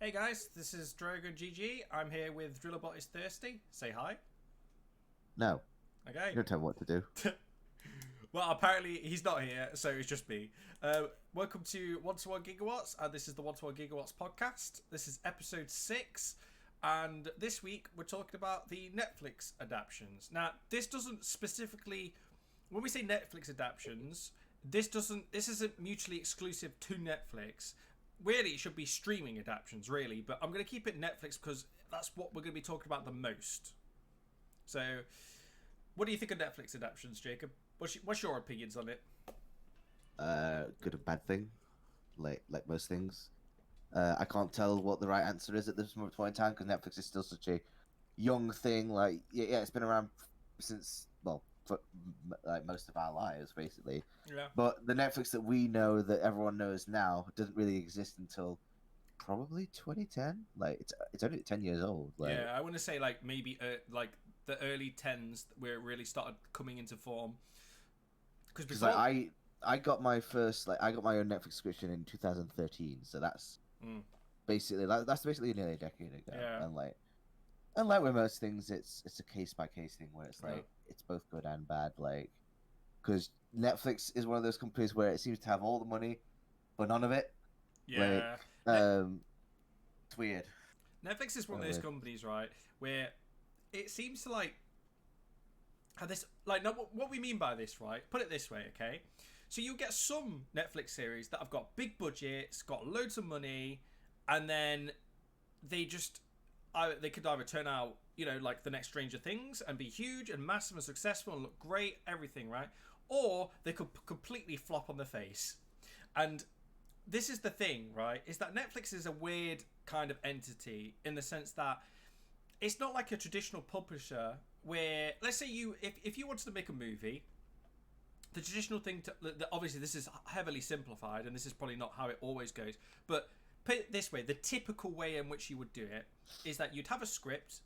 Hey guys, this is Drogon GG. I'm here with Drillabot is Thirsty. Say hi. No, you Okay. don't tell me what to do. Well, apparently he's not here, so it's just me. Welcome to 1-to-1 Gigawatts, and this is the 1-to-1 Gigawatts podcast. This is episode 6, and this week we're talking about the Netflix adaptions. Now, this doesn't specifically, when we say Netflix adaptions, this isn't mutually exclusive to Netflix. Really, it should be streaming adaptions, really, but I'm going to keep it Netflix because that's what we're going to be talking about the most. So, what do you think of Netflix adaptions, Jacob? What's your opinions on it? Good and bad thing, like most things. I can't tell what the right answer is at this moment in time because Netflix is still such a young thing. Like, yeah, it's been around since for like most of our lives, basically. Yeah. But the Netflix that we know, that everyone knows now, doesn't really exist until probably 2010. Like, it's only 10 years old. Like, Yeah, I want to say like maybe like the early tens where it really started coming into form. Because because like before, I got my first I got my own Netflix subscription in 2013, so that's mm, that's basically nearly a decade ago. yeah, And like with most things, it's a case by case thing where it's yeah, like it's both good and bad. Like, because Netflix is one of those companies where it seems to have all the money but none of it. Like, yeah. it's weird. Netflix is one of Very those weird. companies, right, where it seems to like have this like no, what we mean by this, right? Put it this way, okay? So you get some Netflix series that have got big budgets, got loads of money, and then they just they could either turn out, like the next Stranger Things and be huge and massive and successful and look great, everything, right? Or they could completely flop on their face. And this is the thing, right? Is that Netflix is a weird kind of entity in the sense that it's not like a traditional publisher where, let's say if you wanted to make a movie, the traditional thing obviously this is heavily simplified and this is probably not how it always goes, but put it this way, the typical way in which you would do it is that you'd have a script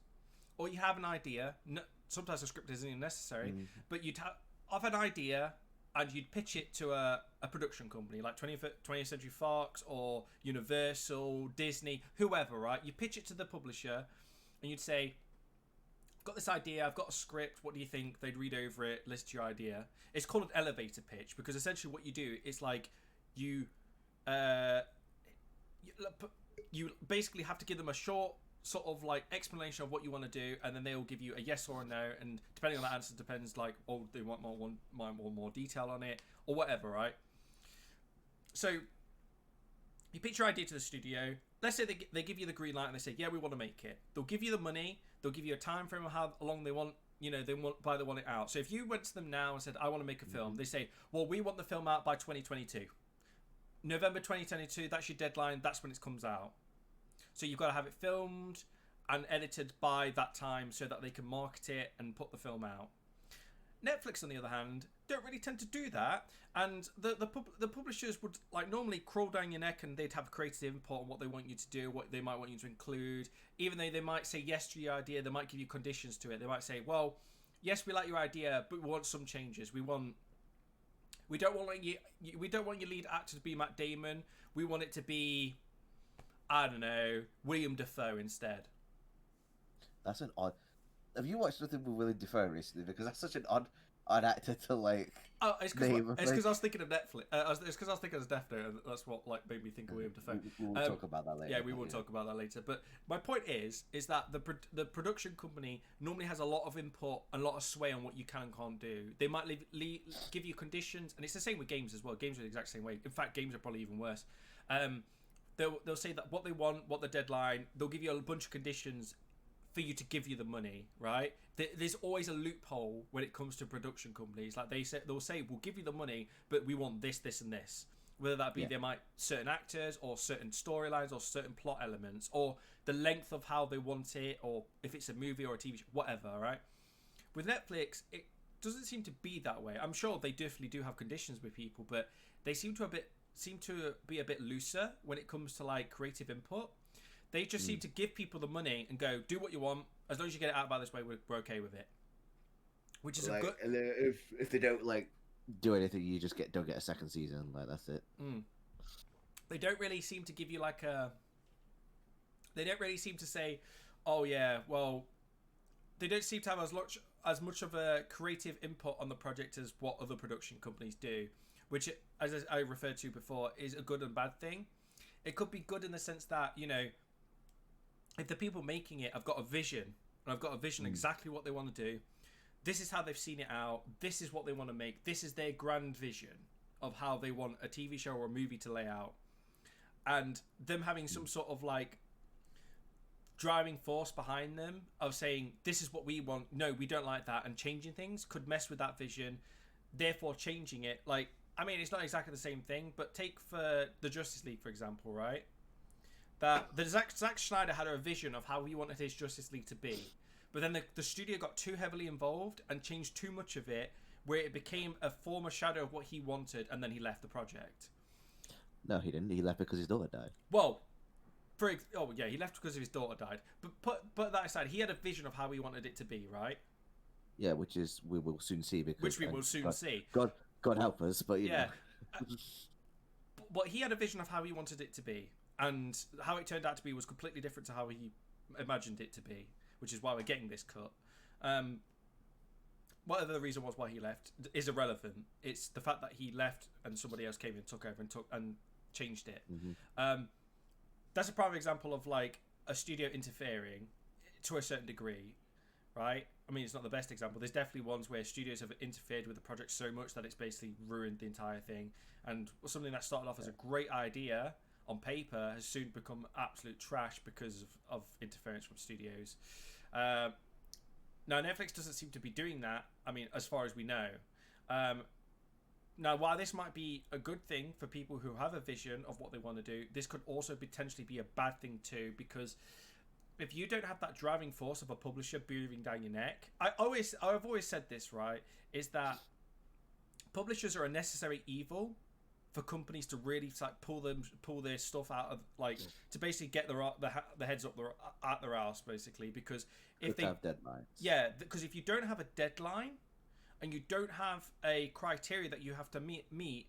or you have an idea. No, sometimes a script isn't even necessary, but you'd have an idea and you'd pitch it to a production company like 20th Century Fox or Universal, Disney, whoever, right? You pitch it to the publisher and you'd say, I've got this idea, I've got a script, what do you think? They'd read over it, list your idea. It's called an elevator pitch because essentially what you do is like you uh, you, you basically have to give them a short sort of like explanation of what you want to do, and then they'll give you a yes or a no, and depending on that answer depends like, oh, they want more detail on it or whatever, right? So you pitch your idea to the studio. Let's say they give you the green light and they say, yeah, we want to make it. They'll give you the money. They'll give you a time frame of how long they want. They want it out. So if you went to them now and said, I want to make a film, they say, well, we want the film out by 2022. November 2022, that's your deadline. That's when it comes out. So you've got to have it filmed and edited by that time so that they can market it and put the film out. Netflix, on the other hand, don't really tend to do that, and the publishers would like normally crawl down your neck and they'd have creative input on what they want you to do, what they might want you to include. Even though they might say yes to your idea, they might give you conditions to it. They might say, well, yes, we like your idea, but we want some changes. We don't want your lead actor to be Matt Damon. We want it to be, I don't know, William Dafoe instead. That's an odd. Have you watched nothing with Willem Dafoe recently? Because that's such an odd actor to like Oh, it's name. because I was thinking of Netflix. It's because I was thinking of Death Note, and that's what like made me think of William Dafoe. We'll talk about that later. Yeah, we will talk about that later. But my point is that the production company normally has a lot of input and a lot of sway on what you can and can't do. They might give you conditions, and it's the same with games as well. Games are the exact same way. In fact, games are probably even worse. They'll say that what they want, what the deadline. They'll give you a bunch of conditions for you to give you the money, right? There's always a loophole when it comes to production companies. Like they'll say, we'll give you the money, but we want this, this, and this. Whether that be they might certain actors or certain storylines or certain plot elements or the length of how they want it, or if it's a movie or a TV show, whatever, right? With Netflix, it doesn't seem to be that way. I'm sure they definitely do have conditions with people, but they seem to be a bit looser when it comes to like creative input. They just seem to give people the money and go, do what you want. As long as you get it out by this way, we're okay with it. Which is Like, a good. and then if they don't like do anything, you just don't get a second season. Like, that's it. They don't really seem to give you like a They don't really seem to say, oh yeah, well, they don't seem to have as much of a creative input on the project as what other production companies do, which, as I referred to before, is a good and bad thing. It could be good in the sense that, you know, if the people making it have got a vision, and I've got a vision exactly what they want to do, this is how they've seen it out, this is what they want to make, this is their grand vision of how they want a TV show or a movie to lay out, and them having some sort of like driving force behind them of saying, this is what we want, no, we don't like that, and changing things could mess with that vision, therefore changing it. Like, I mean, it's not exactly the same thing, but take for the Justice League, for example, right? That Zack Snyder had a vision of how he wanted his Justice League to be, but then the studio got too heavily involved and changed too much of it, where it became a former shadow of what he wanted, and then he left the project. No, he didn't. He left because his daughter died. Well, he left because his daughter died. But put that aside, he had a vision of how he wanted it to be, right? Yeah, which is we will soon see. Which we will soon see. God help us, but you know. But he had a vision of how he wanted it to be, and how it turned out to be was completely different to how he imagined it to be, which is why we're getting this cut. Whatever the reason was why he left is irrelevant. It's the fact that he left and somebody else came and took over and changed it. That's a prime example of like a studio interfering to a certain degree, right? I mean, it's not the best example. There's definitely ones where studios have interfered with the project so much that it's basically ruined the entire thing. And something that started off as a great idea on paper has soon become absolute trash because of interference from studios. Now, Netflix doesn't seem to be doing that, I mean, as far as we know. Now, while this might be a good thing for people who have a vision of what they want to do, this could also potentially be a bad thing too, because if you don't have that driving force of a publisher breathing down your neck, I've always said this, right, is that publishers are a necessary evil for companies to really like pull their stuff out of, like, to basically get the heads up at their arse, basically, because if they have deadlines. Yeah, because if you don't have a deadline and you don't have a criteria that you have to meet,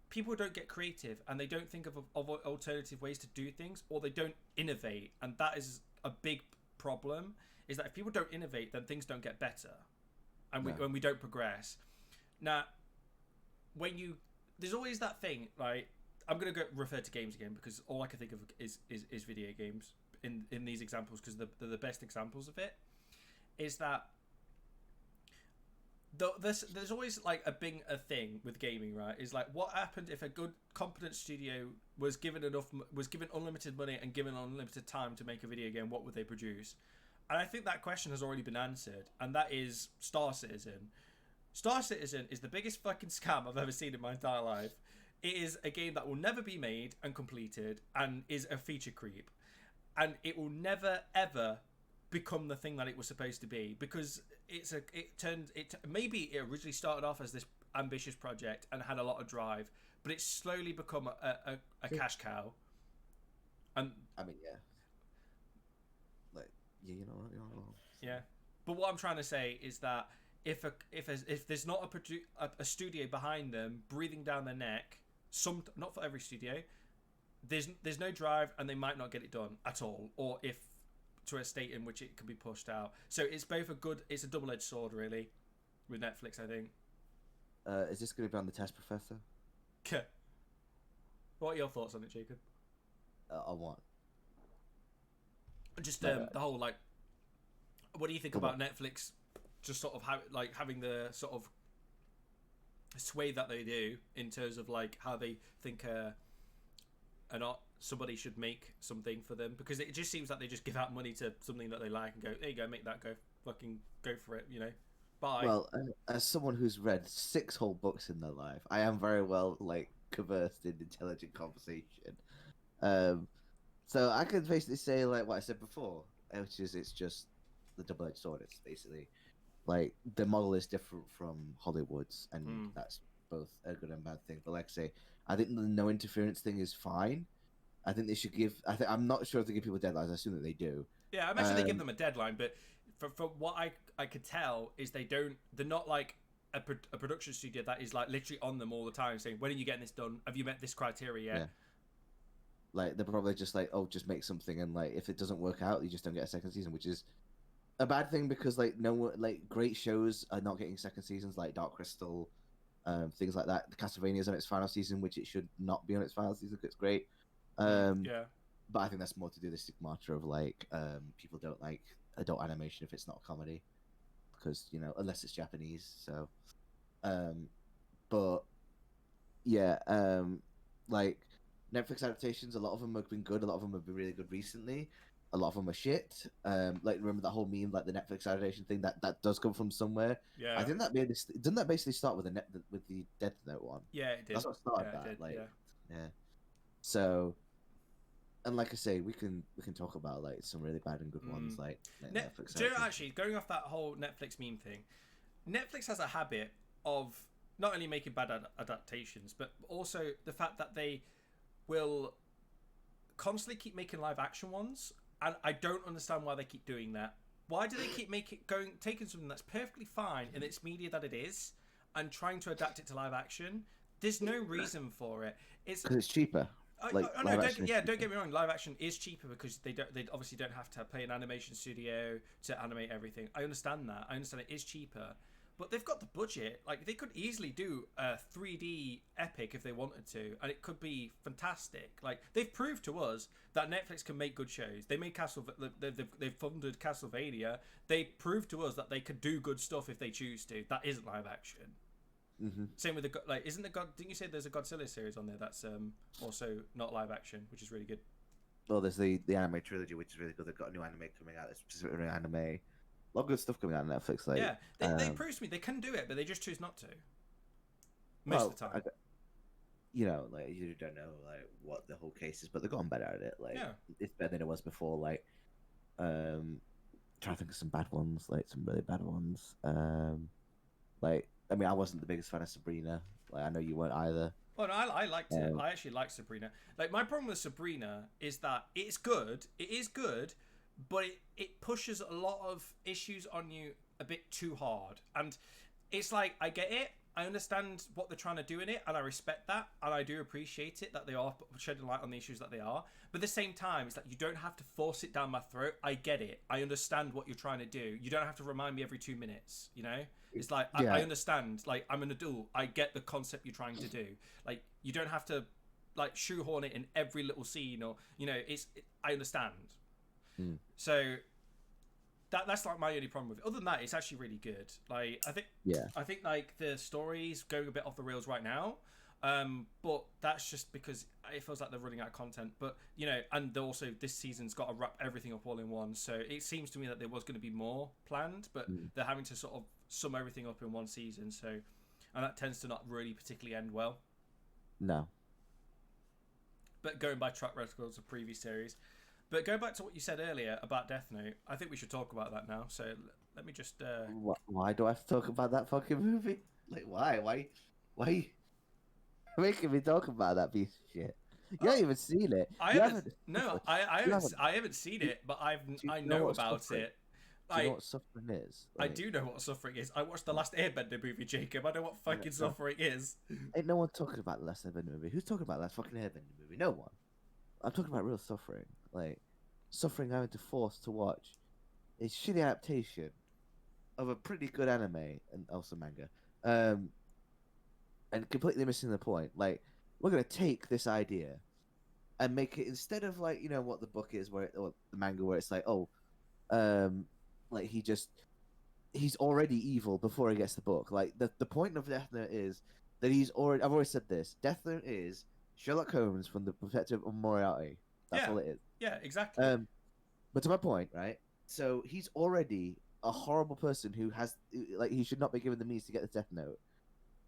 people don't get creative and they don't think of alternative ways to do things, or they don't innovate, and that is a big problem. Is that if people don't innovate, then things don't get better, and when we don't progress. Now, there's always that thing, right? I'm gonna refer to games again because all I can think of is video games in these examples, because they're the best examples of it. Is that there's always like a thing with gaming, right? Is like, what happened if a good, competent studio was given unlimited money and given unlimited time to make a video game? What would they produce? And I think that question has already been answered, and that is Star Citizen. Star Citizen is the biggest fucking scam I've ever seen in my entire life. It is a game that will never be made and completed, and is a feature creep, and it will never ever become the thing that it was supposed to be, because maybe it originally started off as this ambitious project and had a lot of drive, but it's slowly become a cash cow. And I mean, yeah, like, yeah, you know. Yeah, but what I'm trying to say is that if there's not a studio behind them breathing down their neck, not for every studio, there's no drive, and they might not get it done at all, or if to a state in which it can be pushed out. So it's it's a double-edged sword, really, with Netflix, I think. Is this going to be on the Test Professor? What are your thoughts on it, Jacob? I want. Just the whole, like, what do you think about Netflix? Just sort of having the sort of sway that they do in terms of like how they think somebody should make something for them, because it just seems like they just give out money to something that they like and go, there you go, make that, go for it, you know. Bye. Well, as someone who's read 6 whole books in their life, I am very well conversed in intelligent conversation. So I can basically say like what I said before, which is it's just the double-edged sword. It's basically like the model is different from Hollywood's, and that's both a good and bad thing. But like I say, I think the no interference thing is fine. I think they should give. I'm not sure if they give people deadlines. I assume that they do. Yeah, I imagine they give them a deadline, but from what I could tell is they're not like a production studio that is like literally on them all the time saying, when are you getting this done? Have you met this criteria yet? Like they're probably just like, oh, just make something, and like if it doesn't work out, you just don't get a second season, which is a bad thing because like no one like great shows are not getting second seasons, like Dark Crystal, things like that. The Castlevania is on its final season, which it should not be on its final season. 'Cause it's great, Yeah. but I think that's more to do with the stigmata of like people don't like adult animation if it's not a comedy, because unless it's Japanese. So, but yeah, like Netflix adaptations, a lot of them have been good. A lot of them have been really good recently. A lot of them are shit. Like remember that whole meme, like the Netflix adaptation thing that does come from somewhere. I Yeah. think that maybe didn't that basically start with with the Death Note one. Yeah, it did. That's what started Yeah, it that. did. Like, Yeah. yeah. So, and like I say, we can talk about like some really bad and good ones, like Netflix. Do you know, actually, going off that whole Netflix meme thing, Netflix has a habit of not only making bad adaptations, but also the fact that they will constantly keep making live action ones, and I don't understand why they keep doing that. Why do they keep taking something that's perfectly fine in its media that it is, and trying to adapt it to live action? There's no reason for it. It's because it's cheaper. Like, no, don't get me wrong. Live action is cheaper because they obviously don't have to pay an animation studio to animate everything. I understand that. I understand it is cheaper, but they've got the budget. Like they could easily do a 3D epic if they wanted to, and it could be fantastic. Like they've proved to us that Netflix can make good shows. They made they've funded Castlevania. They proved to us that they could do good stuff if they choose to. That isn't live action. Mm-hmm. Same with isn't the didn't you say there's a Godzilla series on there that's also not live action, which is really good. Well, there's the anime trilogy, which is really good. They've got a new anime coming out. It's specifically an anime. A lot of good stuff coming out on Netflix. Like, yeah, they proved to me they can do it, but they just choose not to. Most of the time. Like you don't know like what the whole case is, but they've gotten better at it. Like, Yeah. it's better than it was before. Like, trying to think of some bad ones, like some really bad ones. Like, I mean, I wasn't the biggest fan of Sabrina. Like, I know you weren't either. Oh no, I liked it. I actually liked Sabrina. Like my problem with Sabrina is that it's good. It is good, but it pushes a lot of issues on you a bit too hard. And it's like I get it. I understand what they're trying to do in it, and I respect that, and I do appreciate it that they are shedding light on the issues that they are. But at the same time, it's like you don't have to force it down my throat. I get it. I understand what you're trying to do. You don't have to remind me every 2 minutes. You know, it's like Yeah. I understand. Like I'm an adult. I get the concept you're trying to do. Like you don't have to like shoehorn it in every little scene, or I understand. So. That's like my only problem with it. Other than that, it's actually really good. Like I think like the story's going a bit off the rails right now, but that's just because it feels like they're running out of content. But and also this season's got to wrap everything up all in one. So it seems to me that there was going to be more planned, but they're having to sort of sum everything up in one season. So, and that tends to not really particularly end well. No. But going by track records of previous series. But go back to what you said earlier about Death Note. I think we should talk about that now. So let me just. Why do I have to talk about that fucking movie? Like, why you making me talk about that piece of shit? You haven't even seen it. I haven't seen it, but I know about it. Do you know what suffering is? Like, I do know what suffering is. I watched the last Airbender movie, Jacob. I know what fucking suffering is. Ain't no one talking about the last Airbender movie. Who's talking about that fucking Airbender movie? No one. I'm talking about real suffering. Like, suffering having to force to watch a shitty adaptation of a pretty good anime and also manga. And completely missing the point. Like, we're going to take this idea and make it, instead of like, what the book is, or the manga, where it's like, like he's already evil before he gets the book. Like, the point of Death Note is that I've always said this, Death Note is Sherlock Holmes from the perspective of Moriarty. That's all it is. Yeah, exactly. But to my point, right? So he's already a horrible person who has, like, he should not be given the means to get the Death Note,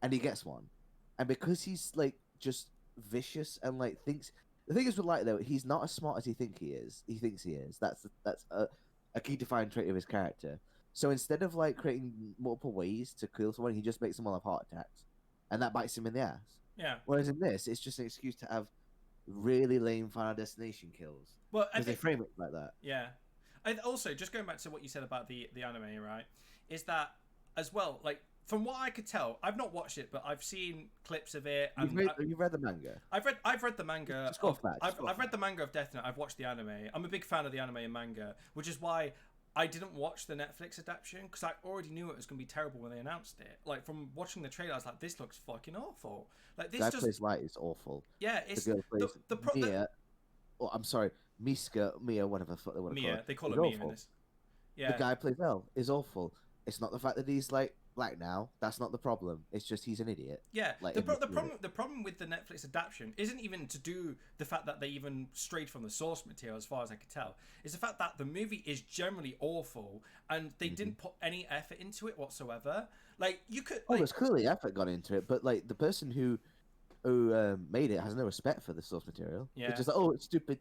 and he gets one, and because he's like just vicious and like thinks. The thing is with Light though, he's not as smart as he thinks he is. He thinks he is. That's a key defining trait of his character. So instead of like creating multiple ways to kill someone, he just makes someone have heart attacks, and that bites him in the ass. Yeah. Whereas in this, it's just an excuse to have really lame Final Destination kills. Well, because they frame it like that. Yeah. And also, just going back to what you said about the anime, right? Is that as well? Like from what I could tell, I've not watched it, but I've seen clips of it. You've read the manga. I've read the manga. Just go for that. I've read the manga of Death Note. I've watched the anime. I'm a big fan of the anime and manga, which is why I didn't watch the Netflix adaptation, because I already knew it was going to be terrible when they announced it. Like, from watching the trailer, I was like, this looks fucking awful. Like, this Guy just plays Light is awful. yeah, it's The girl plays the Oh, I'm sorry, Mia, whatever the fuck they want to call Mia. it. They call is her Mia in awful. this. Yeah. The guy plays Elle is awful. It's not the fact that he's like black now. That's not the problem. It's just he's an idiot. Yeah, Like, the problem with the Netflix adaptation isn't even to do the fact that they even strayed from the source material, as far as I could tell. It's the fact that the movie is generally awful and they didn't put any effort into it whatsoever. Like, you could. Oh, there's clearly effort gone into it, but like the person who made it has no respect for the source material. Yeah. It's just like, oh, it's stupid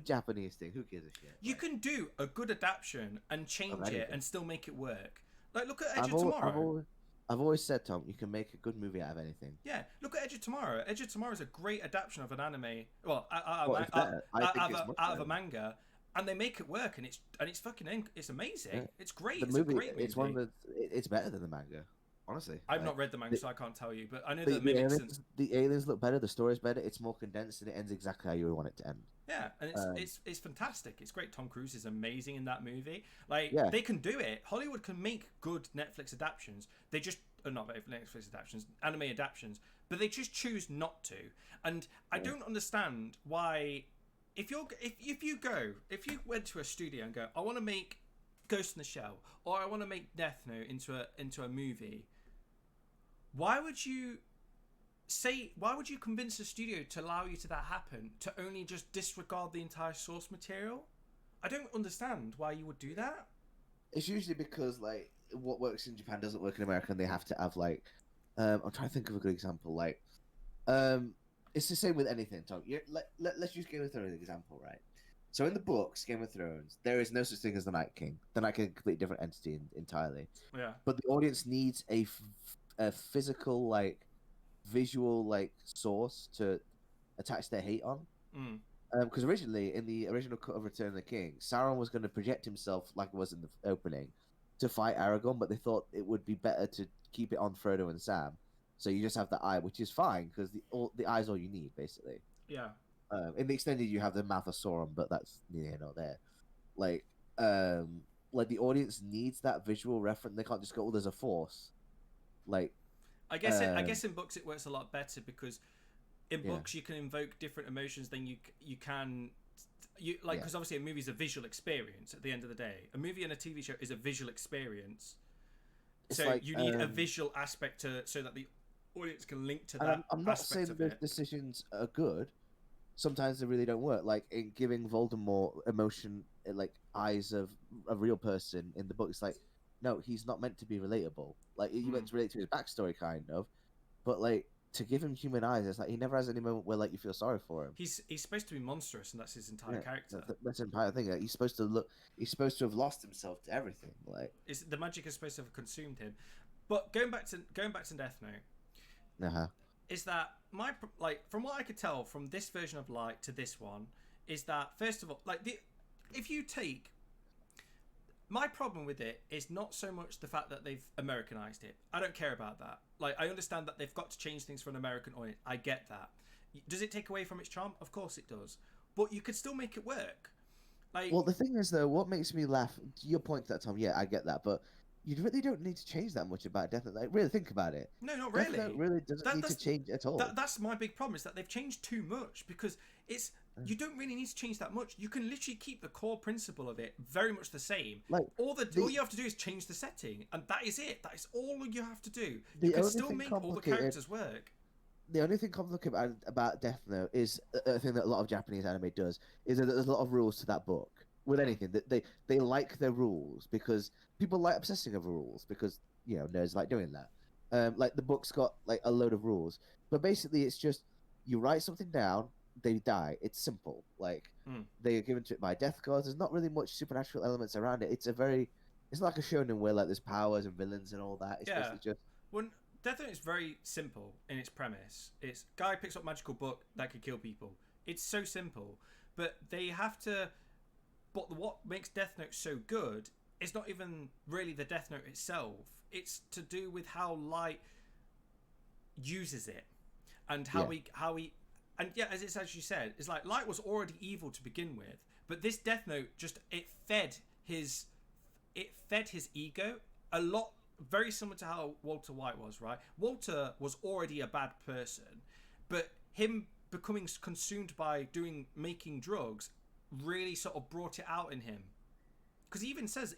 Japanese thing. Who gives a shit? You can do a good adaptation and change it and still make it work. Like, look at Edge I've of Tomorrow. I've always said, Tom, you can make a good movie out of anything. Yeah, look at Edge of Tomorrow. Edge of Tomorrow is a great adaptation of an anime. Well, out of a manga, and they make it work, and it's fucking it's amazing. Yeah. It's great. It's a great movie. It's better than the manga. Honestly, I've not read the manga, so I can't tell you. But I know that the aliens look better. The story's better. It's more condensed, and it ends exactly how you would want it to end. Yeah, and it's fantastic. It's great. Tom Cruise is amazing in that movie. Like, they can do it. Hollywood can make good Netflix adaptations. They just not Netflix adaptations, anime adaptations, but they just choose not to. And I don't understand why. If you went to a studio and go, I want to make Ghost in the Shell, or I want to make Death Note into a movie. Why would you convince a studio to allow you to that happen, to only just disregard the entire source material? I don't understand why you would do that. It's usually because, like, what works in Japan doesn't work in America, and they have to have, like, I'm trying to think of a good example. Like, it's the same with anything, Tom. Let's use Game of Thrones as an example, right? So in the books, Game of Thrones, there is no such thing as the Night King. The Night King is a completely different entity entirely. Yeah. But the audience needs a physical, like, visual, like, source to attach their hate on. Because originally, in the original cut of Return of the King, Sauron was going to project himself, like it was in the opening, to fight Aragorn, but they thought it would be better to keep it on Frodo and Sam. So you just have the eye, which is fine, because the eye's all you need, basically. Yeah. In the extended, you have the mouth of Sauron, but that's neither here nor there. Like the audience needs that visual reference. They can't just go, "Oh, there's a force." Like, I guess in books it works a lot better, because in books you can invoke different emotions than you can. Because obviously a movie is a visual experience. At the end of the day, a movie and a TV show is a visual experience. So like, you need a visual aspect so that the audience can link to that. I'm not saying those decisions are good. Sometimes they really don't work. Like in giving Voldemort emotion, like eyes of a real person in the book, it's like, no, he's not meant to be relatable. Like, you meant to relate to his backstory, kind of, but like to give him human eyes, it's like he never has any moment where like you feel sorry for him. He's supposed to be monstrous, and that's his entire character. That's the entire thing. Like, he's supposed to have lost himself to everything. Like, the magic is supposed to have consumed him. But going back to Death Note, is that from what I could tell from this version of Light to this one, is that first of all, if you take. My problem with it is not so much the fact that they've Americanized it. I don't care about that. Like, I understand that they've got to change things for an American audience. I get that. Does it take away from its charm? Of course it does. But you could still make it work. Like, well, the thing is, though, what makes me laugh, your point to that, Tom, yeah, I get that, but you really don't need to change that much about Death Note. Like, really think about it. No, not really. Death Note really doesn't need to change at all. That's my big problem, is that they've changed too much, because you don't really need to change that much. You can literally keep the core principle of it very much the same. Like, all you have to do is change the setting, and that is it. That is all you have to do. You can still make all the characters work. The only thing complicated about Death Note is a thing that a lot of Japanese anime does, is that there's a lot of rules to that book. With anything, that they like their rules, because people like obsessing over rules, because, you know, nerds like doing that. Like, the book's got like a load of rules, but basically it's just you write something down, they die. It's simple. Like, they are given to it by death gods. There's not really much supernatural elements around it. It's not like a shonen where like there's powers and villains and all that. It's basically just Death Note is very simple in its premise. It's guy picks up magical book that could kill people. It's so simple, but they have to. But what makes Death Note so good is not even really the Death Note itself. it's to do with how Light uses it, and how he and yeah, as you said, it's like Light was already evil to begin with, but this Death Note just it fed his ego a lot, very similar to how Walter White was, right? Walter was already a bad person, but him becoming consumed by making drugs really sort of brought it out in him. Because he even says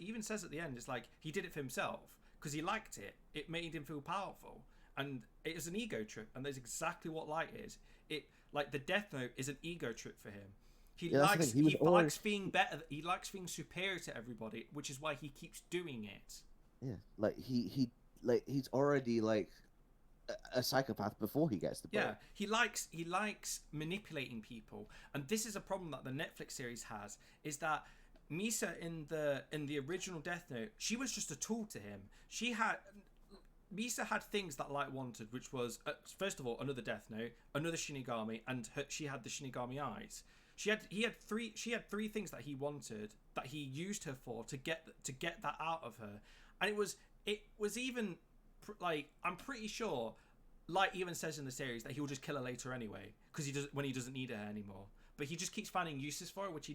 at the end, it's like he did it for himself because he liked it. It made him feel powerful, and it is an ego trip, and that's exactly what Light is. It like the Death Note is an ego trip for him. He likes being better. He likes being superior to everybody, which is why he keeps doing it. Yeah, like he's already like a psychopath before he gets the book. Yeah, he likes manipulating people, and this is a problem that the Netflix series has. Is that Misa in the original Death Note, she was just a tool to him. Misa had things that Light wanted, which was first of all another Death Note, another Shinigami, and she had the Shinigami eyes. He had three things that he wanted that he used her for to get that out of her, and it was even like I'm pretty sure Light even says in the series that he will just kill her later anyway because he doesn't need her anymore. But he just keeps finding uses for her, which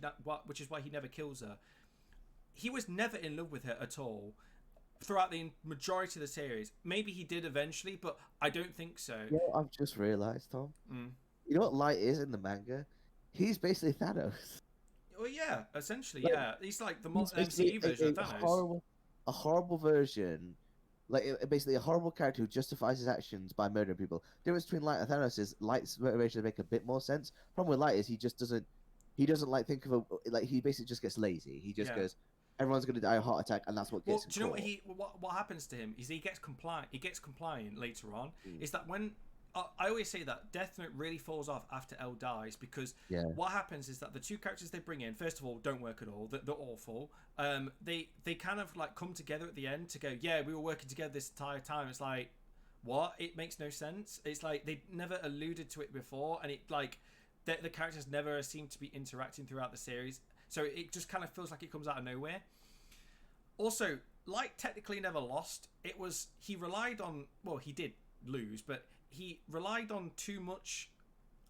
is why he never kills her. He was never in love with her at all throughout the majority of the series. Maybe he did eventually, but I don't think so. You know what I've just realized, Tom? You know what Light is in the manga? He's basically Thanos. Well, yeah, essentially, like, yeah. He's like the MCU version of Thanos. A horrible version, like basically a horrible character who justifies his actions by murdering people. The difference between Light and Thanos is Light's motivation to make a bit more sense. Problem with Light is he doesn't like think of he basically just gets lazy. He just goes, everyone's going to die of a heart attack, and that's what gets him. Do you know what happens to him is he gets compliant later on. Is that when I always say that Death Note really falls off after L dies, because what happens is that the two characters they bring in, first of all, don't work at all. They're awful. They kind of like come together at the end to go, yeah, we were working together this entire time. It's like, what? It makes no sense. It's like they never alluded to it before, and it like the characters never seem to be interacting throughout the series. So it just kind of feels like it comes out of nowhere. Also, Light technically never lost. He relied on, well, he did lose, but he relied on too much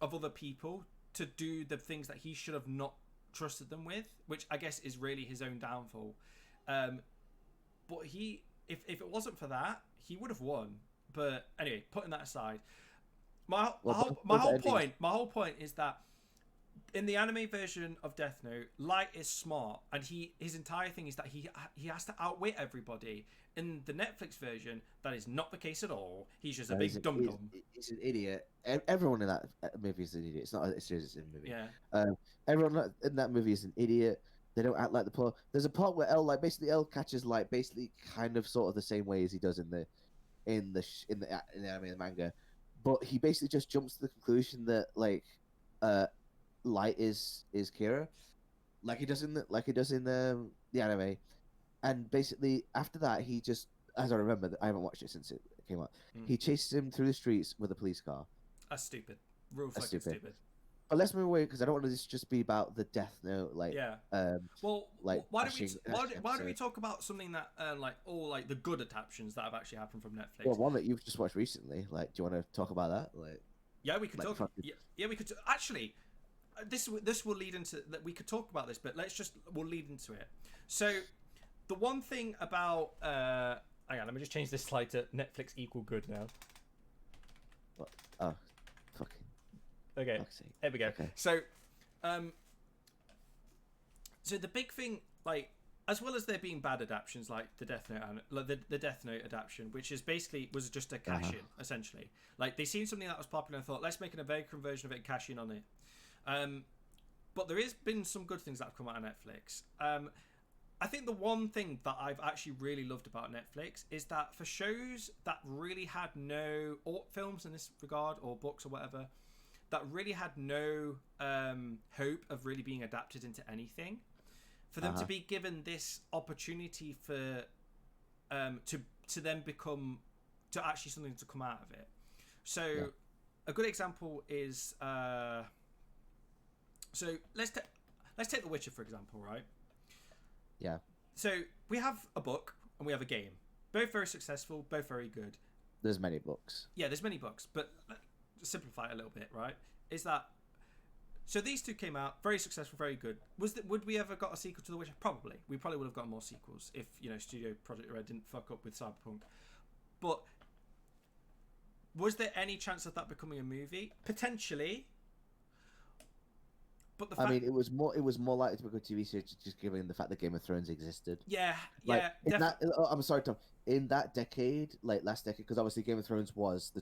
of other people to do the things that he should have not trusted them with, which I guess is really his own downfall. But if it wasn't for that, he would have won. But anyway, putting that aside, my whole point is that in the anime version of Death Note, Light is smart, and his entire thing is that he has to outwit everybody. In the Netflix version, that is not the case at all. He's just a big dum-dum. He's an idiot. Everyone in that movie is an idiot. It's not a series, it's a movie. Yeah. Everyone in that movie is an idiot. They don't act like the plot. There's a part where L catches Light basically kind of sort of the same way as he does in the anime and manga, but he basically just jumps to the conclusion that Light is Kira, like he does in the anime, and basically after that he just, as I remember, I haven't watched it since it came out. He chases him through the streets with a police car. That's stupid. Real fucking stupid. But let's move away because I don't want this to just be about the Death Note. Why do we talk about something that all the good adaptions that have actually happened from Netflix? Well, one that you've just watched recently. Like, do you want to talk about that? Yeah, we could talk. Yeah, we could. Actually, this will lead into that. We could talk about this, but we'll lead into it. So, the one thing about hang on, let me just change this slide to Netflix equal good now. What? Oh, fucking. Okay, there we go. Okay. So, so the big thing, as well as there being bad adaptions like the Death Note, the Death Note adaptation, which is basically was just a cash in essentially. Like they seen something that was popular and thought, let's make an American version of it and cash in on it. But there has been some good things that have come out of Netflix. I think the one thing that I've actually really loved about Netflix is that for shows that really had no, or films in this regard, or books or whatever, that really had no hope of really being adapted into anything, for them to be given this opportunity for to then become to actually something to come out of it. So a good example is so let's take The Witcher for example, right? Yeah. So we have a book and we have a game. both very successful, both very good. There's many books. Yeah, there's many books, but just simplify it a little bit, right? Is that so? These two came out very successful, very good. Would we ever got a sequel to The Witcher? Probably. We probably would have got more sequels if Studio Project Red didn't fuck up with Cyberpunk. But was there any chance of that becoming a movie? Potentially. But I mean, it was more likely to become a TV series just given the fact that Game of Thrones existed. Yeah, Like, yeah. I'm sorry, Tom. In that decade, like last decade, because obviously Game of Thrones was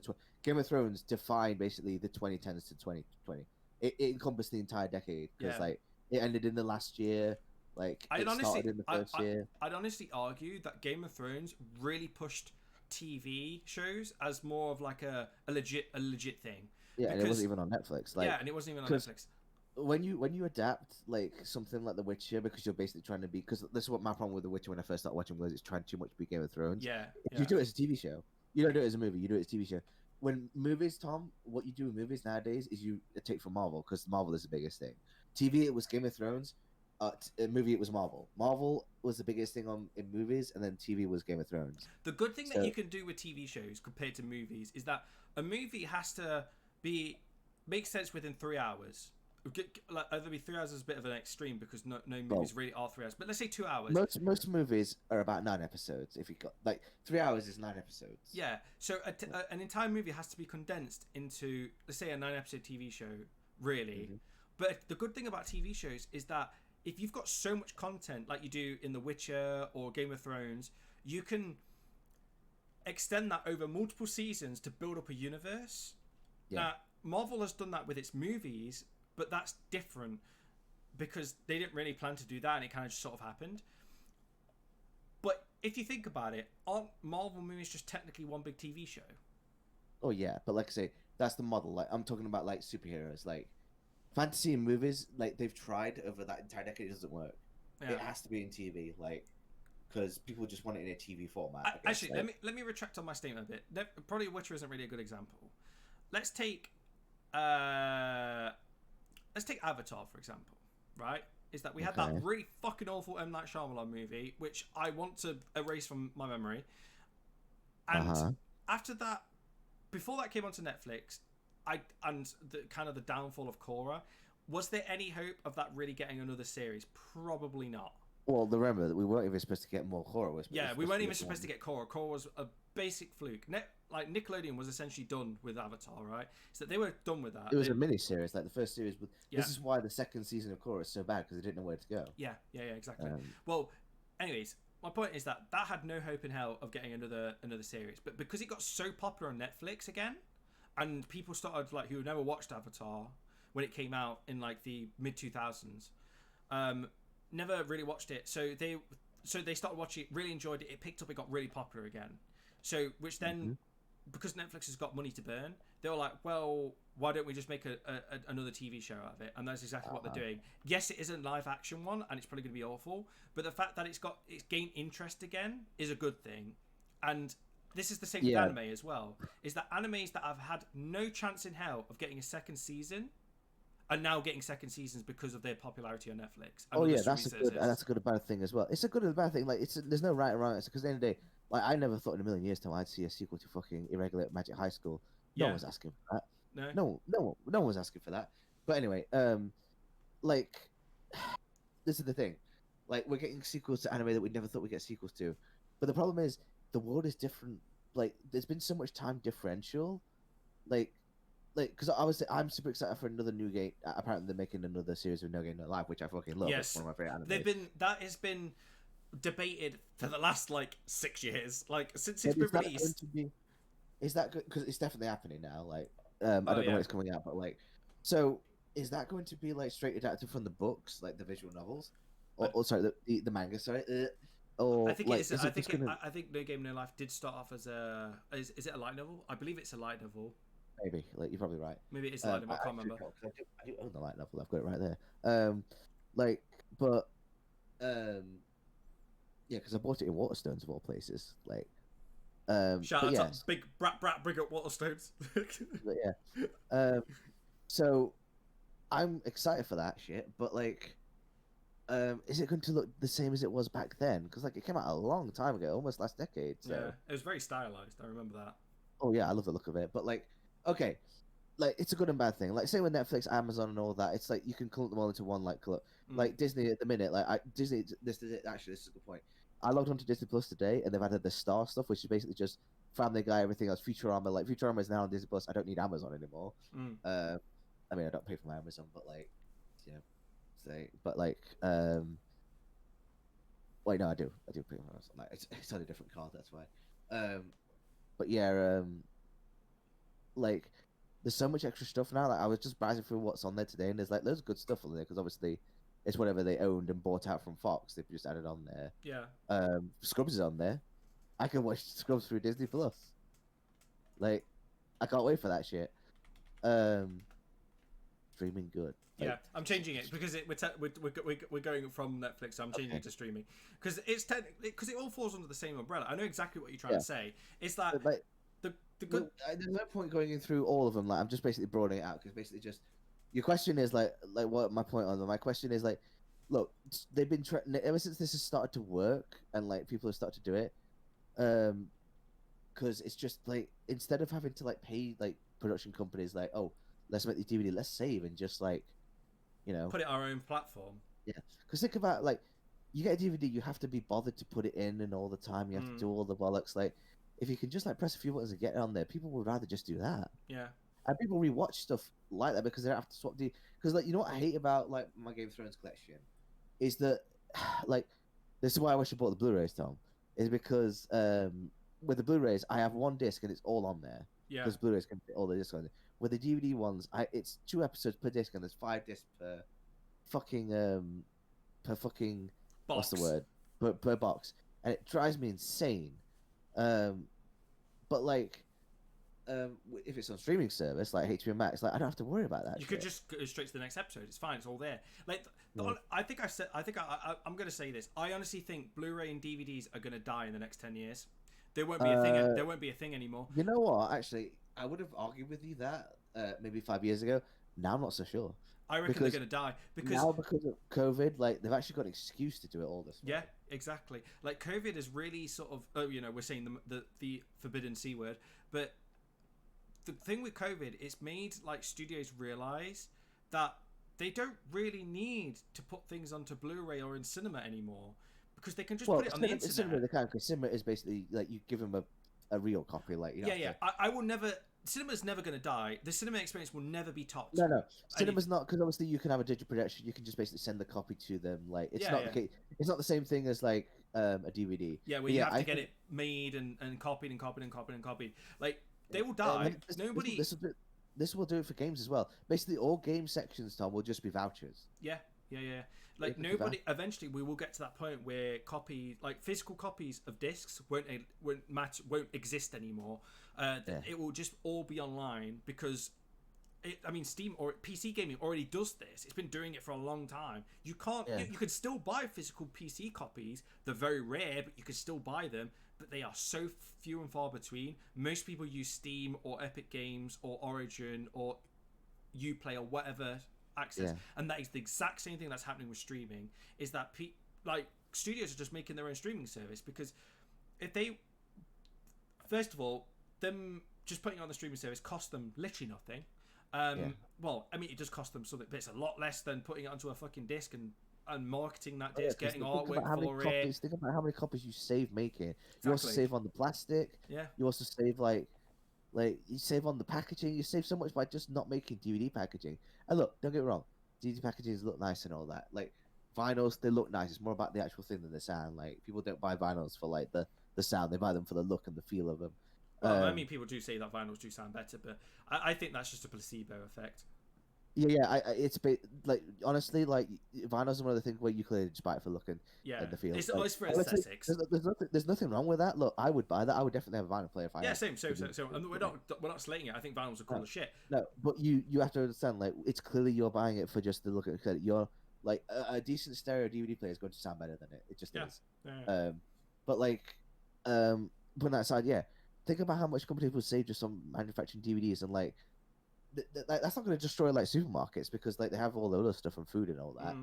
Game of Thrones defined basically the 2010s to 2020. It encompassed the entire decade because like it ended in the last year. Like started in the first year. I'd honestly argue that Game of Thrones really pushed TV shows as more of like a legit thing. Yeah, and it wasn't even on Netflix. Like, yeah, and it wasn't even on Netflix. When you adapt like something like The Witcher, because you're basically trying to be, because this is what my problem with The Witcher when I first started watching was it's trying too much to be Game of Thrones. Yeah, if you do it as a TV show, you don't do it as a movie. You do it as a TV show. When movies, Tom, what you do with movies nowadays is you take from Marvel because Marvel is the biggest thing. TV, it was Game of Thrones. Movie, it was Marvel. Marvel was the biggest thing in movies, and then TV was Game of Thrones. The good thing that you can do with TV shows compared to movies is that a movie has to make sense within 3 hours. Like, either be 3 hours is a bit of an extreme because no movies really are 3 hours. But let's say 2 hours. Most movies are about 9 episodes. If you got like 3 hours is 9 episodes. Yeah. So an entire movie has to be condensed into, let's say, a 9-episode TV show, really. Mm-hmm. But the good thing about TV shows is that if you've got so much content like you do in The Witcher or Game of Thrones, you can extend that over multiple seasons to build up a universe. Yeah. Now, Marvel has done that with its movies, but that's different because they didn't really plan to do that and it kind of just sort of happened. But if you think about it, aren't Marvel movies just technically one big TV show? Oh yeah, but like I say, that's the model. Like I'm talking about like superheroes, like fantasy and movies. Like they've tried over that entire decade, it doesn't work. Yeah. It has to be in TV, like because people just want it in a TV format. Actually, let me retract on my statement a bit. Probably Witcher isn't really a good example. Let's take Avatar, for example, right? Is that we had that really fucking awful M. Night Shyamalan movie, which I want to erase from my memory. And after that, before that came onto Netflix, and the downfall of Korra, was there any hope of that really getting another series? Probably not. Well, remember that we weren't even supposed to get more Korra. We weren't even supposed to get Korra. Korra was a basic fluke. Like Nickelodeon was essentially done with Avatar, right? So they were done with that. It was a mini-series, like the first series. This is why the second season of Korra is so bad, because they didn't know where to go. Yeah, exactly. Well, anyways, my point is that had no hope in hell of getting another series. But because it got so popular on Netflix again, and people started, like, who never watched Avatar when it came out in, like, the mid-2000s, never really watched it. So they started watching it, really enjoyed it. It picked up, it got really popular again. So, which then, because Netflix has got money to burn, they were like, well, why don't we just make another TV show out of it? And that's exactly what they're doing. Yes, it is a live action one, and it's probably going to be awful. But the fact that it's gained interest again is a good thing. And this is the same with anime as well. Is that animes that have had no chance in hell of getting a second season are now getting second seasons because of their popularity on Netflix. That's a good and bad thing as well. It's a good and bad thing. Like there's no right or wrong answer, because at the end of the day, like I never thought in a million years time I'd see a sequel to fucking Irregular Magic High School. No one was asking for that. No one was asking for that. But anyway, like this is the thing. Like we're getting sequels to anime that we never thought we'd get sequels to. But the problem is the world is different. Like there's been so much time differential. Like because I'm super excited for another new game. Apparently they're making another series of No Game No Life, which I fucking love. Yes, it's one of my favorite animes. That has been debated for the last like 6 years, like since it's been released. Is that good? Because it's definitely happening now. Like I don't know when it's coming out, but like, so is that going to be like straight adapted from the books, like the visual novels, or sorry, the manga? Sorry, or I think like, it is. I think No Game No Life did start off as is it a light novel? I believe it's a light novel. Maybe, like you're probably right. Maybe it's a light novel. I can't remember. I do own the light novel. I've got it right there. Yeah, because I bought it in Waterstones of all places. Like, shout out to big brat bring up Waterstones. So I'm excited for that shit, but like, is it going to look the same as it was back then? Because like it came out a long time ago, almost last decade. So Yeah, it was very stylized. I remember that. oh yeah, I love the look of it. But like, okay, like it's a good and bad thing. Like say with Netflix, Amazon, and all that, it's like you can clump them all into one. Like like Disney at the minute, like Disney. This is it. Actually, this is a good point. I logged onto Disney Plus today, and they've added the Star stuff, which is basically just Family Guy, everything else. Futurama, like Futurama is now on Disney Plus. I don't need Amazon anymore. I mean, I don't pay for my Amazon, but like, you know, say, but like, wait, no, I do pay for my Amazon. Like, it's on a different card, that's why. But yeah, like there's so much extra stuff now. Like I was just browsing through what's on there today, and there's like loads of good stuff on there because obviously it's whatever they owned and bought out from Fox. They've just added on there. Yeah. Scrubs is on there. I can watch Scrubs through Disney Plus. Like, I can't wait for that shit. Streaming good. Like, Yeah, I'm changing it because we're going from Netflix, so I'm changing it to streaming because because it all falls under the same umbrella. I know exactly what you're trying to say. It's that like, the good. There's no point going through all of them. Like I'm just basically broadening it out because basically just your question is like what my point on them. My question is like, look, they've been ever since this has started to work and like people have started to do it, because it's just like instead of having to like pay like production companies like, oh, let's make the DVD, let's save and just like, you know, put it on our own platform. Yeah, because think about like, you get a DVD, you have to be bothered to put it in and all the time. You have to do all the bollocks. Like, if you can just like press a few buttons and get it on there, people would rather just do that. Yeah. And people rewatch stuff like that because they don't have to swap the. Because like, you know what I hate about like my Game of Thrones collection, is that like, this is why I wish I bought the Blu-rays, Tom. Is because with the Blu-rays I have one disc and it's all on there. Yeah. Because Blu-rays can fit all the discs on there. With the DVD ones, it's 2 episodes per disc and there's 5 discs per fucking box. What's the word, per box, and it drives me insane. But like, if it's on streaming service like HBO Max, like I don't have to worry about that. You could just go straight to the next episode. It's fine. It's all there. Like, I think I'm gonna say this. I honestly think Blu-ray and DVDs are gonna die in the next 10 years. There won't be a thing. There won't be a thing anymore. You know what? Actually, I would have argued with you that maybe 5 years ago. Now I'm not so sure. I reckon they're gonna die because of COVID, like they've actually got an excuse to do it all this way. Yeah, exactly. Like COVID is really sort of, we're saying the forbidden C word, but the thing with COVID, it's made like studios realize that they don't really need to put things onto Blu-ray or in cinema anymore because they can just put it on the internet. Cinema they can, because cinema is basically like you give them a real copy, like you know. Yeah. I will never. Cinema's never going to die. The cinema experience will never be topped. No. Cinema's not, because obviously you can have a digital projection. You can just basically send the copy to them. Like it's it's not the same thing as like a DVD. Yeah, where you have to get it made and copied and copied and copied and copied. Like they will die. Nobody. This will do it for games as well. Basically, all game sections, Tom, will just be vouchers. Yeah. Like nobody. Eventually, we will get to that point where physical copies of discs won't exist anymore. It will just all be online because, Steam or PC gaming already does this. It's been doing it for a long time. You can't. You can still buy physical PC copies. They're very rare, but you can still buy them. But they are so few and far between. Most people use Steam or Epic Games or Origin or Uplay or whatever access, and that is the exact same thing that's happening with streaming. Is that studios are just making their own streaming service because if they, first of all, them just putting it on the streaming service costs them literally nothing. Well, it does cost them something, but it's a lot less than putting it onto a fucking disc and marketing that disc, getting artwork for it. Think about how many copies you save making. Exactly. You also save on the plastic. Yeah. You also save like you save on the packaging. You save so much by just not making DVD packaging. And look, don't get me wrong, DVD packages look nice and all that. Like vinyls, they look nice. It's more about the actual thing than the sound. Like people don't buy vinyls for like the sound. They buy them for the look and the feel of them. Well, people do say that vinyls do sound better, but I think that's just a placebo effect. Yeah. It's like honestly, like vinyls are one of the things where you clearly just buy it for looking and the feel. It's for aesthetics. There's nothing wrong with that. Look, I would buy that. I would definitely have a vinyl player if I had. Same. And we're not slating it. I think vinyls are cool as shit. No, but you have to understand, like it's clearly you're buying it for just the look at it. You're like a decent stereo DVD player is going to sound better than it. It just is. Yeah. But like, putting that aside, think about how much companies would save just on manufacturing DVDs and like. That's not going to destroy like supermarkets because like they have all the other stuff and food and all that.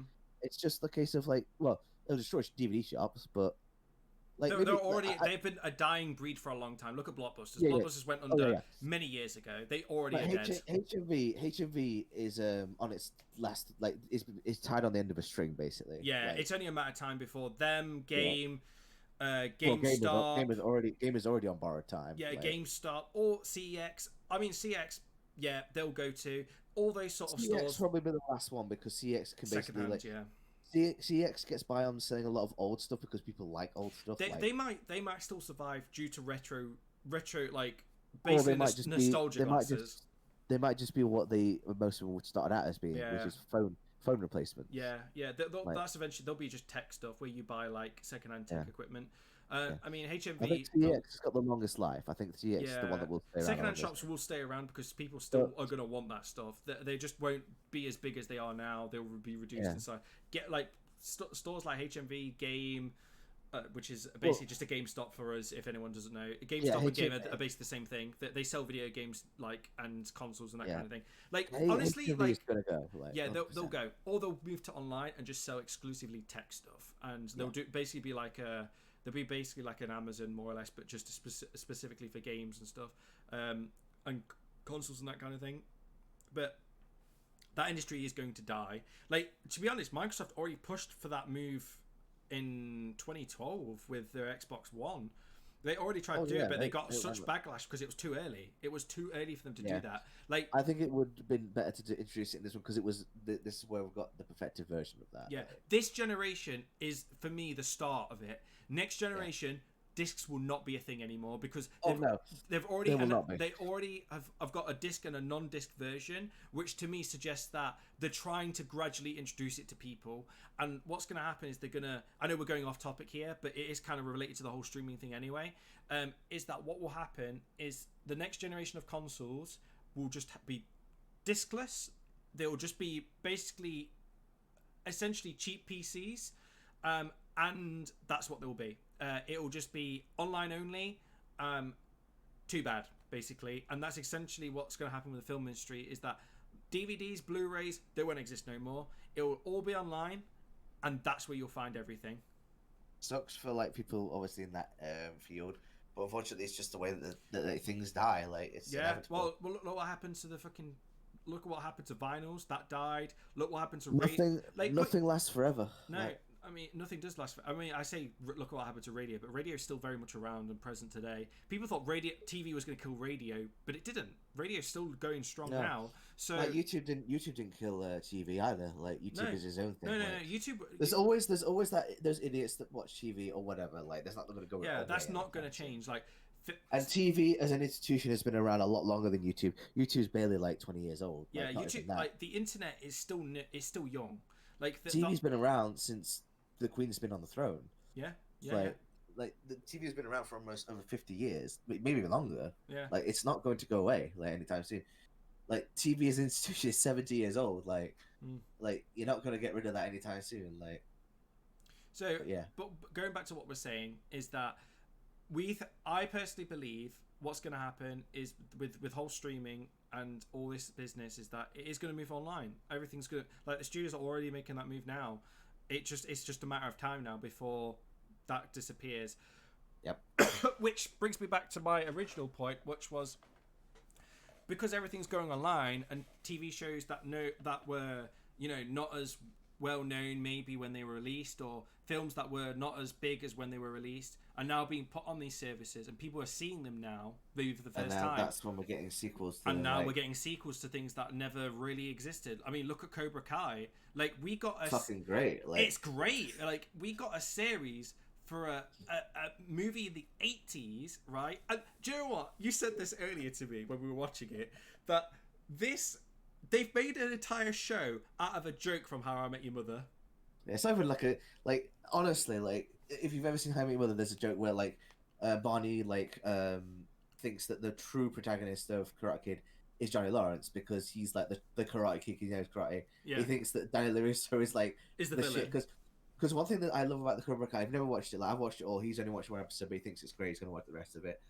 it's just the case of like, well, it'll destroy DVD shops, but like They're maybe already they've been a dying breed for a long time. Look at Blockbusters. yeah, yeah. Blockbusters went Oh yeah, under yeah. many years ago. They already Like are dead. HMV is on its last like is tied on the end of a string basically. Yeah, Like, it's only a matter of time before them, yeah. Well, GameStop. Game is already on borrowed time. Yeah, Like, GameStop or CEX. I mean, CX. Yeah, they'll go to all those sort of CX stores. probably be the last one because CX can basically Secondhand, like yeah. CX gets by on selling a lot of old stuff because people like old stuff. They might still survive due to retro like or basically they might just nostalgia be, glasses. they might just be what most of them would started out as being, Yeah. which is phone replacement. Yeah. Like, That's eventually they'll be just tech stuff where you buy like secondhand tech equipment. Yeah. I mean, HMV. I think CX has got the longest life. I think CX is the one that will stay around. Secondhand shops will stay around because people still are going to want that stuff. They just won't be as big as they are now. They'll be reduced in size. Get like stores like HMV, Game, which is basically just a GameStop for us. If anyone doesn't know, GameStop and Game are basically the same thing. They sell video games like and consoles and that kind of thing. Like honestly, HMV like is gonna go. Like, they'll go, or they'll move to online and just sell exclusively tech stuff, and they'll basically be like a. They'll be basically like an Amazon, more or less, but just specifically for games and stuff, and consoles and that kind of thing. But that industry is going to die. Like, to be honest, Microsoft already pushed for that move in 2012 with their Xbox One. They already tried to do it, but they got such backlash because it was too early. It was too early for them to do that. Like, I think it would have been better to introduce it in this one because it was this is where we've got the perfected version of that. Yeah, this generation is for me the start of it. Next generation, discs will not be a thing anymore because they've already have got a disc and a non-disc version, which to me suggests that they're trying to gradually introduce it to people. And what's going to happen is they're going to, I know we're going off topic here, but it is kind of related to the whole streaming thing anyway, is that what will happen is the next generation of consoles will just be discless. They will just be basically essentially cheap PCs, and that's what they will be. It will just be online only. Too bad, basically, and that's essentially what's going to happen with the film industry. Is that DVDs, Blu-rays, they won't exist no more. It will all be online, and that's where you'll find everything. Sucks for like people obviously in that field, but unfortunately, it's just the way that things die. Like it's inevitable. Well, look what happened to the fucking. Look what happened to vinyls. That died. Look what happened to nothing lasts forever. No. Like, I mean, nothing does last. I mean, I say look at what happened to radio, but radio is still very much around and present today. People thought TV was going to kill radio, but it didn't. Radio's still going strong now. So like YouTube didn't kill TV either. Like YouTube is his own thing. No, YouTube. There's always those idiots that watch TV or whatever. Like that's not going to go. Yeah, that's not going to change. Like. And TV as an institution has been around a lot longer than YouTube. YouTube's barely like 20 years old. Yeah, YouTube. Like the internet is still young. Like TV's been around since the Queen's been on the throne. Like the TV has been around for almost over 50 years, maybe even longer. Yeah. Like it's not going to go away like anytime soon. Like TV as an institution is 70 years old. Like you're not going to get rid of that anytime soon. Like. So but going back to what we're saying is that. I personally believe what's going to happen is with whole streaming and all this business is that it is going to move online. Everything's going to, like the studios are already making that move now. It's just a matter of time now before that disappears. Yep. Which brings me back to my original point, which was because everything's going online and TV shows that were not as well known maybe when they were released, or films that were not as big as when they were released are now being put on these services and people are seeing them now maybe for the first time. That's when we're getting sequels to we're getting sequels to things that never really existed. I mean, look at Cobra Kai. Like we got a fucking great. Like it's great. Like we got a series for a movie in the 80s, right? And do you know what? You said this earlier to me when we were watching it, that they've made an entire show out of a joke from How I Met Your Mother. It's not even honestly, like if you've ever seen How I Met Your Mother, there's a joke where Barney thinks that the true protagonist of Karate Kid is Johnny Lawrence because he's like the Karate Kid, he knows karate. Yeah. He thinks that Danny LaRusso is the villain. Because one thing that I love about the Cobra Kai, I've never watched it. Like I've watched it all. He's only watched one episode, but he thinks it's great. He's gonna watch the rest of it.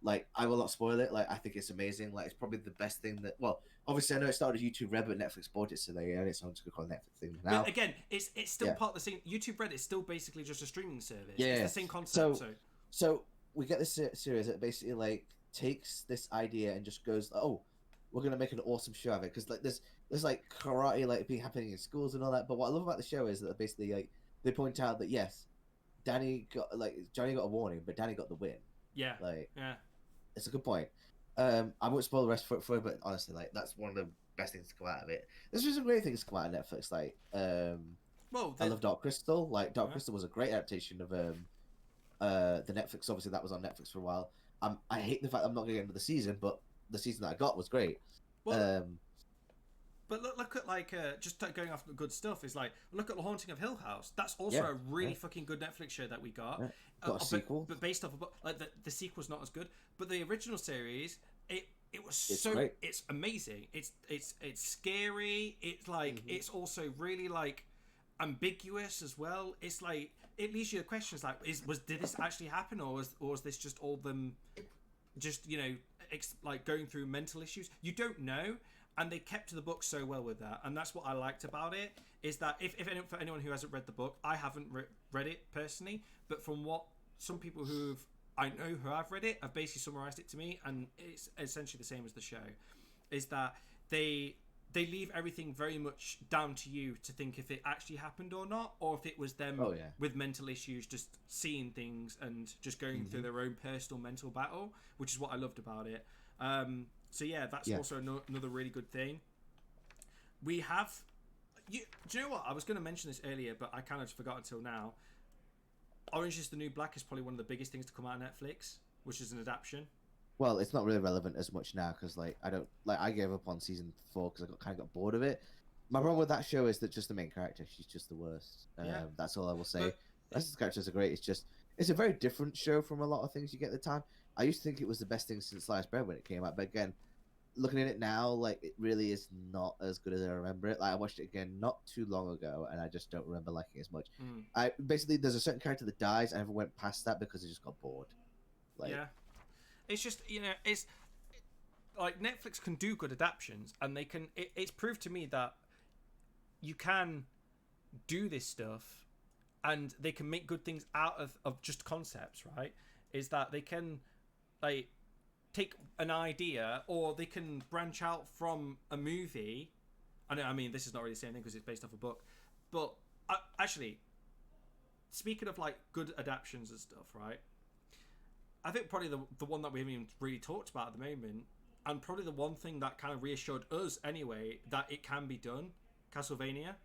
Like, I will not spoil it. Like, I think it's amazing. Like, it's probably the best thing that. Well, obviously, I know it started YouTube Red, but Netflix bought it, so they own it. So I'm just gonna call it Netflix thing now. But again, it's still Yeah. part of the same. YouTube Red is still basically just a streaming service. Yeah. It's the same concept. So we get this series that basically like takes this idea and just goes, oh, we're gonna make an awesome show of it, because like there's like karate like being happening in schools and all that. But what I love about the show is that basically like they point out that yes, Johnny got a warning, but Danny got the win. Yeah. Like, yeah. it's a good point. I won't spoil the rest for you, but honestly, like, that's one of the best things to come out of it. There's just some great things to come out of Netflix. Like, I love Dark Crystal. Like, Dark Crystal was a great adaptation of the Netflix. Obviously, that was on Netflix for a while. I hate the fact I'm not going to get into the season, but the season that I got was great. Well, but look at like just going off the good stuff is like look at The Haunting of Hill House. That's also a really fucking good Netflix show that we got. Got a sequel, but based off a book. Like the sequel's not as good, but the original series it's great. It's amazing. It's scary. It's like it's also really like ambiguous as well. It's like it leaves you the questions like did this actually happen, or was this just all them just like going through mental issues? You don't know. And they kept to the book so well with that, and that's what I liked about it. Is that if for anyone who hasn't read the book, I haven't read it personally, but from what some people I know who have read it have basically summarized it to me, and it's essentially the same as the show. Is that they leave everything very much down to you to think if it actually happened or not, or if it was them with mental issues just seeing things and just going through their own personal mental battle, which is what I loved about it. So yeah, that's also another really good thing. We have... do you know what? I was going to mention this earlier, but I kind of just forgot until now. Orange is the New Black is probably one of the biggest things to come out of Netflix, which is an adaptation. Well, it's not really relevant as much now because like I gave up on season 4 because I got bored of it. My problem with that show is that just the main character, she's just the worst. That's all I will say. The rest of the characters are great. It's a very different show from a lot of things you get at the time. I used to think it was the best thing since sliced bread when it came out, but again, looking at it now, like, it really is not as good as I remember it. Like, I watched it again not too long ago, and I just don't remember liking it as much. Basically, there's a certain character that dies, and I never went past that because I just got bored. Like, it's just it's like Netflix can do good adaptions, and they can. It's proved to me that you can do this stuff, and they can make good things out of just concepts. Right? Is that they can like take an idea, or they can branch out from a movie. I mean, this is not really the same thing because it's based off a book, but actually, speaking of like good adaptions and stuff, right? I think probably the one that we haven't even really talked about at the moment, and probably the one thing that kind of reassured us anyway that it can be done, Castlevania,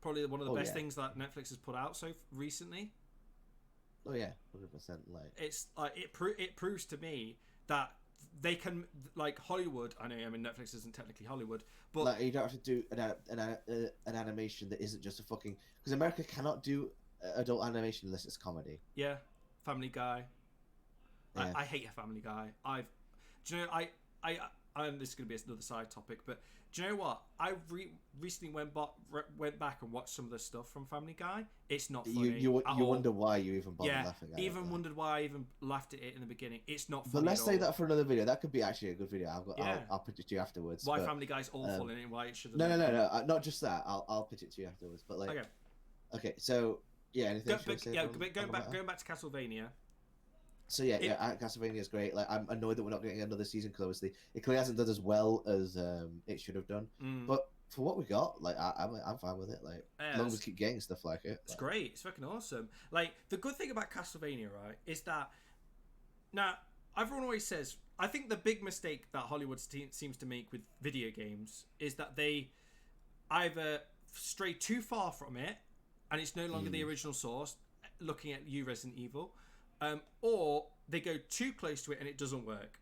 probably one of the best things that Netflix has put out so recently. Oh yeah, 100%. Like, it's like it proves to me that they can, like Hollywood. I mean Netflix isn't technically Hollywood, but like, you don't have to do an animation that isn't just a fucking, because America cannot do adult animation unless it's comedy. Yeah, Family Guy. Yeah. I hate a Family Guy. Do you know this is going to be another side topic, but do you know what? I recently went back and watched some of the stuff from Family Guy. It's not funny. You wonder why you even bothered laughing at it. Even wondered why I even laughed at it in the beginning. It's not funny. But let's say that for another video. That could be actually a good video. I'll pitch it to you afterwards. Why Family Guy's awful and why it should have. No. Not just that. I'll pitch it to you afterwards. But like, okay. So yeah, anything? Going back to Castlevania. So Castlevania is great. Like, I'm annoyed that we're not getting another season because obviously it clearly hasn't done as well as it should have done. But for what we got, like, I'm fine with it. Like, as long as we keep getting stuff like it, it's great. It's fucking awesome. Like, the good thing about Castlevania, right, is that now everyone always says, I think the big mistake that Hollywood seems to make with video games is that they either stray too far from it and it's no longer the original source. Looking at you, Resident Evil. Or they go too close to it and it doesn't work.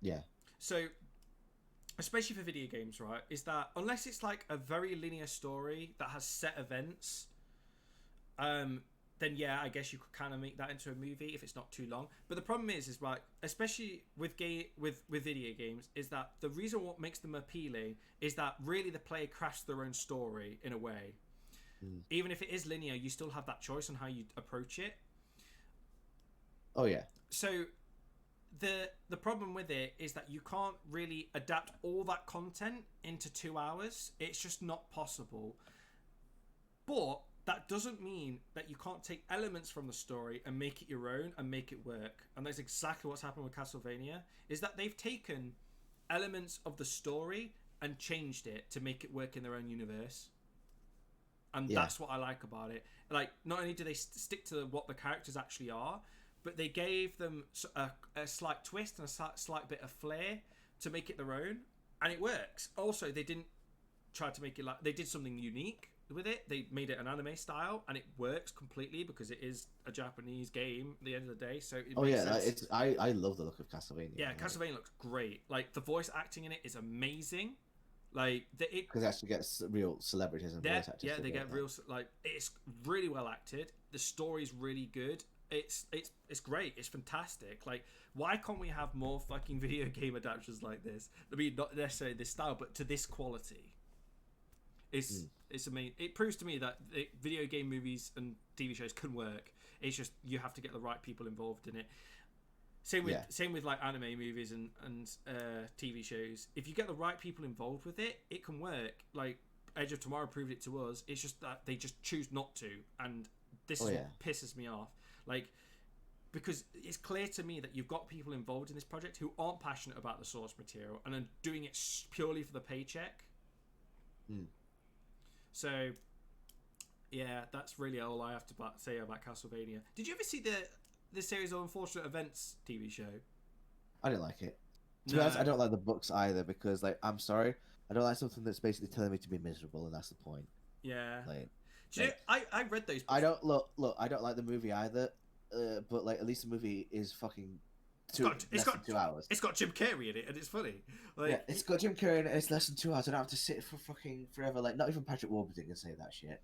Yeah. So, especially for video games, right, is that unless it's like a very linear story that has set events, then yeah, I guess you could kind of make that into a movie if it's not too long. But the problem is right, especially with video games, is that the reason what makes them appealing is that really the player crafts their own story in a way. Even if it is linear, you still have that choice on how you approach it. Oh yeah. So the problem with it is that you can't really adapt all that content into 2 hours. It's just not possible. But that doesn't mean that you can't take elements from the story and make it your own and make it work. And that's exactly what's happened with Castlevania, is that they've taken elements of the story and changed it to make it work in their own universe. And that's what I like about it. Like, not only do they stick to what the characters actually are, but they gave them a slight twist and a slight bit of flair to make it their own, and it works. Also, they didn't try to make it like, they did something unique with it. They made it an anime style, and it works completely because it is a Japanese game at the end of the day. So it makes sense. I love the look of Castlevania. Yeah, Castlevania looks great. Like, the voice acting in it is amazing. Like, because it actually gets real celebrities and voice actors. Yeah, they get real. Like, it's really well acted. The story's really good. It's great. It's fantastic. Like, why can't we have more fucking video game adaptations like this? I mean, not necessarily this style, but to this quality. It's amazing. It proves to me that video game movies and TV shows can work. It's just you have to get the right people involved in it. Same with like anime movies and TV shows. If you get the right people involved with it, it can work. Like, Edge of Tomorrow proved it to us. It's just that they just choose not to, and this is what pisses me off. Like, because it's clear to me that you've got people involved in this project who aren't passionate about the source material and are doing it purely for the paycheck. So, yeah, that's really all I have to say about Castlevania. Did you ever see the series of Unfortunate Events TV show? I didn't like it. To be honest, I don't like the books either, because, like, I'm sorry, I don't like something that's basically telling me to be miserable, and that's the point. Yeah. Like, you know, I read those books. I don't look. I don't like the movie either, but like, at least the movie is fucking less than 2 hours. It's got Jim Carrey in it, and it's funny. Like, yeah, it's got Jim Carrey in it. It's less than 2 hours. I don't have to sit for fucking forever. Like, not even Patrick Warburton can say that shit.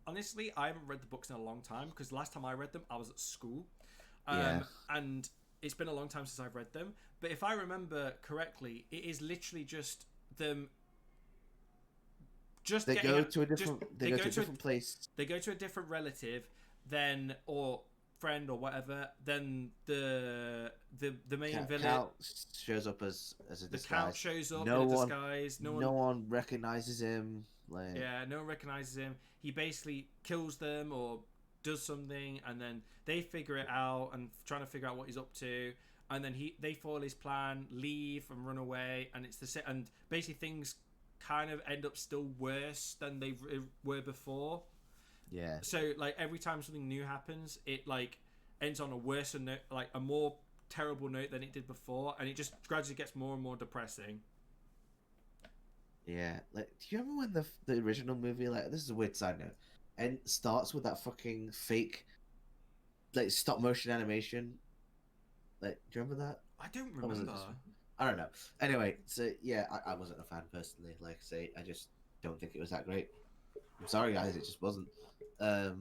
Honestly, I haven't read the books in a long time, because last time I read them, I was at school. And it's been a long time since I've read them. But if I remember correctly, it is literally just them. They go to a different place. They go to a different relative, then, or friend or whatever. Then the main villain Count shows up as a disguise. The Count shows up in a disguise. No one recognizes him. Like... Yeah, no one recognizes him. He basically kills them or does something, and then they figure it out and trying to figure out what he's up to. And then they follow his plan, leave and run away, and it's and basically things kind of end up still worse than they were before. Yeah. So, like, every time something new happens, it, like, ends on a worse note, like a more terrible note than it did before, and it just gradually gets more and more depressing. Yeah. Like, do you remember when the original movie, like, this is a weird side note, and starts with that fucking fake, like, stop motion animation? Like, do you remember that? I don't remember. I don't know. Anyway, so yeah, I wasn't a fan personally. Like I say, I just don't think it was that great. I'm sorry, guys, it just wasn't. But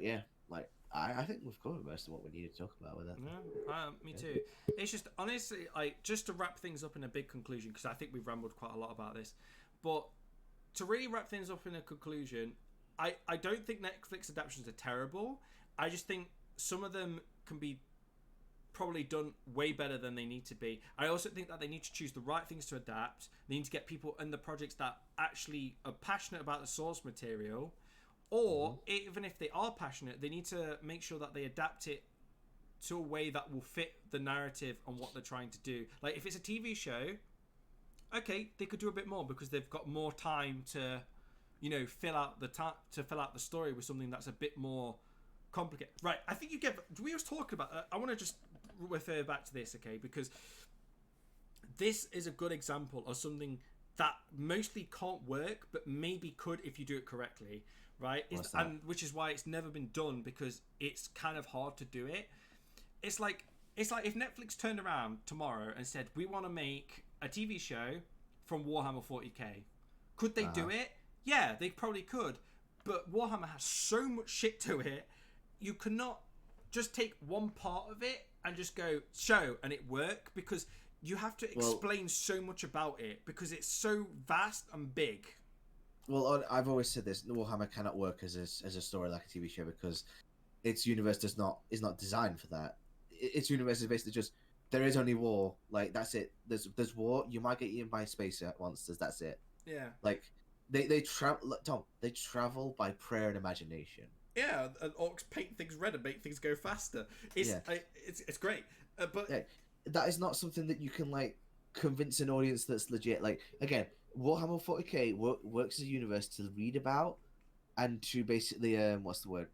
yeah, like I think we've covered most of what we needed to talk about with it. Yeah, me too. It's just, honestly, like, just to wrap things up in a big conclusion, because I think we've rambled quite a lot about this, but to really wrap things up in a conclusion, I don't think Netflix adaptations are terrible. I just think some of them can be probably done way better than they need to be. I also think that they need to choose the right things to adapt. They need to get people in the projects that actually are passionate about the source material, or even if they are passionate, they need to make sure that they adapt it to a way that will fit the narrative and what they're trying to do. Like, if it's a TV show, okay, they could do a bit more because they've got more time to, you know, fill out the story with something that's a bit more complicated. Right, I think we was talking about I want to just refer back to this, okay, because this is a good example of something that mostly can't work but maybe could if you do it correctly, right? And which is why it's never been done, because it's kind of hard to do it. It's like if Netflix turned around tomorrow and said, we want to make a TV show from Warhammer 40k. Could they do it? Yeah, they probably could, but Warhammer has so much shit to it, you cannot just take one part of it and just go show and it work, because you have to explain so much about it because it's so vast and big. Well, I've always said this: Warhammer cannot work as a story like a TV show because its universe is not designed for that. its universe is basically just there is only war. Like that's it. There's war. You might get eaten by space monsters. That's it. Yeah. Like they travel. Tom, they travel by prayer and imagination. Yeah, and orcs paint things red and make things go faster. It's great. But yeah, that is not something that you can like convince an audience that's legit. Like again, Warhammer 40k works as a universe to read about and to basically what's the word,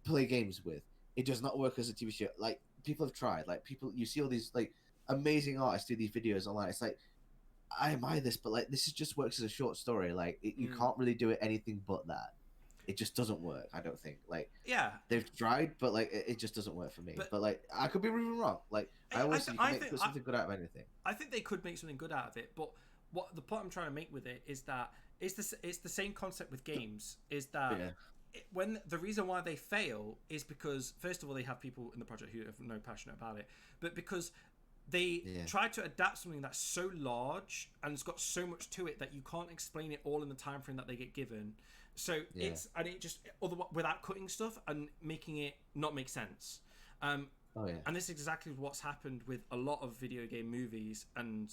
play games with. It does not work as a TV show. Like people have tried. Like people, you see all these like amazing artists do these videos online. It's like I admire this, but like this is just works as a short story. Like you can't really do it anything but that. It just doesn't work. I don't think. Like they've tried, but like it just doesn't work for me. But like I could be even wrong. Like I always think you can put something good out of anything. I think they could make something good out of it. But what the point I'm trying to make with it is that it's the same concept with games. Is that when the reason why they fail is because first of all they have people in the project who have no passion about it, but because they try to adapt something that's so large and it's got so much to it that you can't explain it all in the time frame that they get given. So it just without cutting stuff and making it not make sense. And this is exactly what's happened with a lot of video game movies and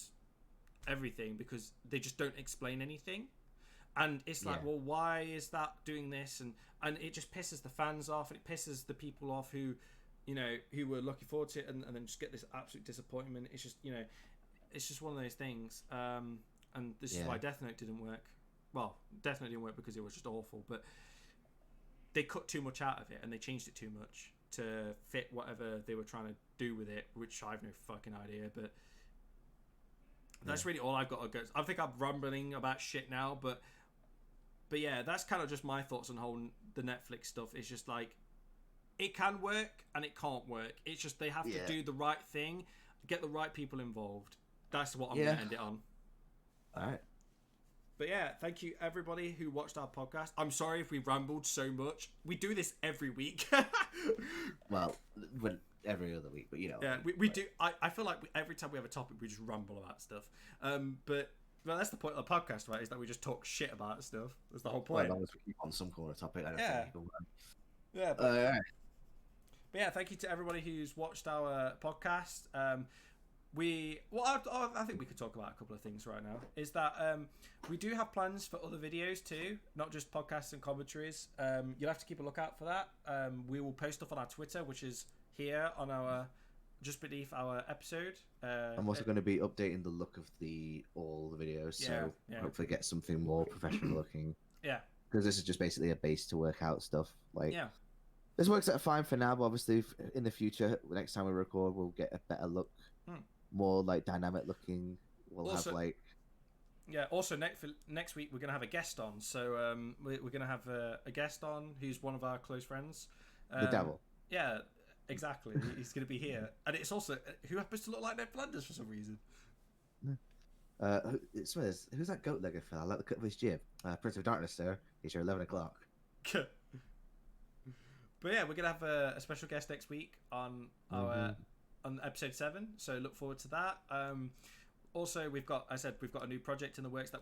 everything, because they just don't explain anything. And it's like, well, why is that doing this? And it just pisses the fans off, and it pisses the people off who, you know, who were looking forward to it, and then just get this absolute disappointment. It's just, you know, it's just one of those things. And this is why Death Note didn't work. Well, definitely didn't work because it was just awful, but they cut too much out of it and they changed it too much to fit whatever they were trying to do with it, which I have no fucking idea. But that's really all I've got to go. I think I'm rumbling about shit now, but yeah, that's kind of just my thoughts on the Netflix stuff. It's just like it can work and it can't work. It's just they have to do the right thing, get the right people involved. That's what I'm going to end it on. All right. But yeah, thank you everybody who watched our podcast. I'm sorry if we rambled so much. We do this every week. Well, every other week, but you know. Yeah, we do. I feel like every time we have a topic, we just ramble about stuff. But that's the point of the podcast, right? Is that we just talk shit about stuff. That's the whole point. Well, as long as we keep on some kind of topic, I don't think people run. Yeah. But yeah, thank you to everybody who's watched our podcast. I think we could talk about a couple of things right now. Is that we do have plans for other videos too, not just podcasts and commentaries. You'll have to keep a lookout for that. We will post stuff on our Twitter, which is here on our just beneath our episode. I'm also going to be updating the look of all the videos, so hopefully get something more professional looking. Yeah, because this is just basically a base to work out stuff. Like this works out fine for now, but obviously in the future, next time we record, we'll get a better look. More like dynamic looking. We'll also have like also next week we're gonna have a guest on. So we're gonna have a guest on who's one of our close friends. The devil. Yeah, exactly. He's gonna be here, and it's also who happens to look like Ned Flanders for some reason. Who's that goat-legged fella? I like the cut of his jib. Prince of Darkness, sir. He's your 11 o'clock. But yeah, we're gonna have a special guest next week on our. On episode 7, so look forward to that. Also, we've got a new project in the works that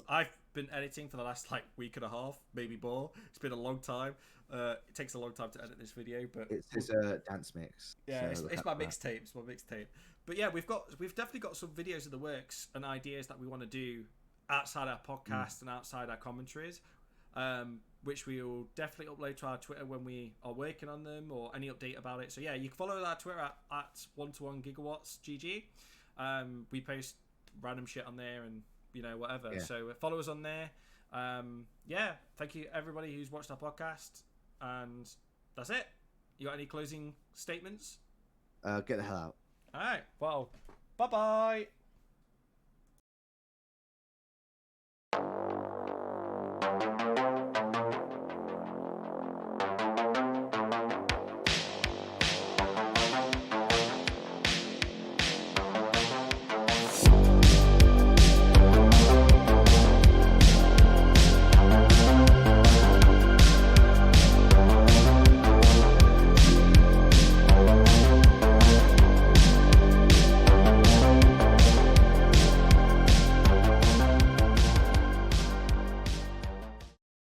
I've been editing for the last like week and a half, maybe more. It's been a long time. It takes a long time to edit this video, but it's his dance mix. Yeah, so it's my mixtape. It's my mixtape. But yeah, we've definitely got some videos in the works and ideas that we want to do outside our podcast and outside our commentaries. Which we will definitely upload to our Twitter when we are working on them, or any update about it. So yeah, you can follow our Twitter at 1-to-1 Gigawatts GG. We post random shit on there and whatever. So follow us on there. Thank you everybody who's watched our podcast, and that's it. You got any closing statements? Get the hell out. All right. Well, bye bye.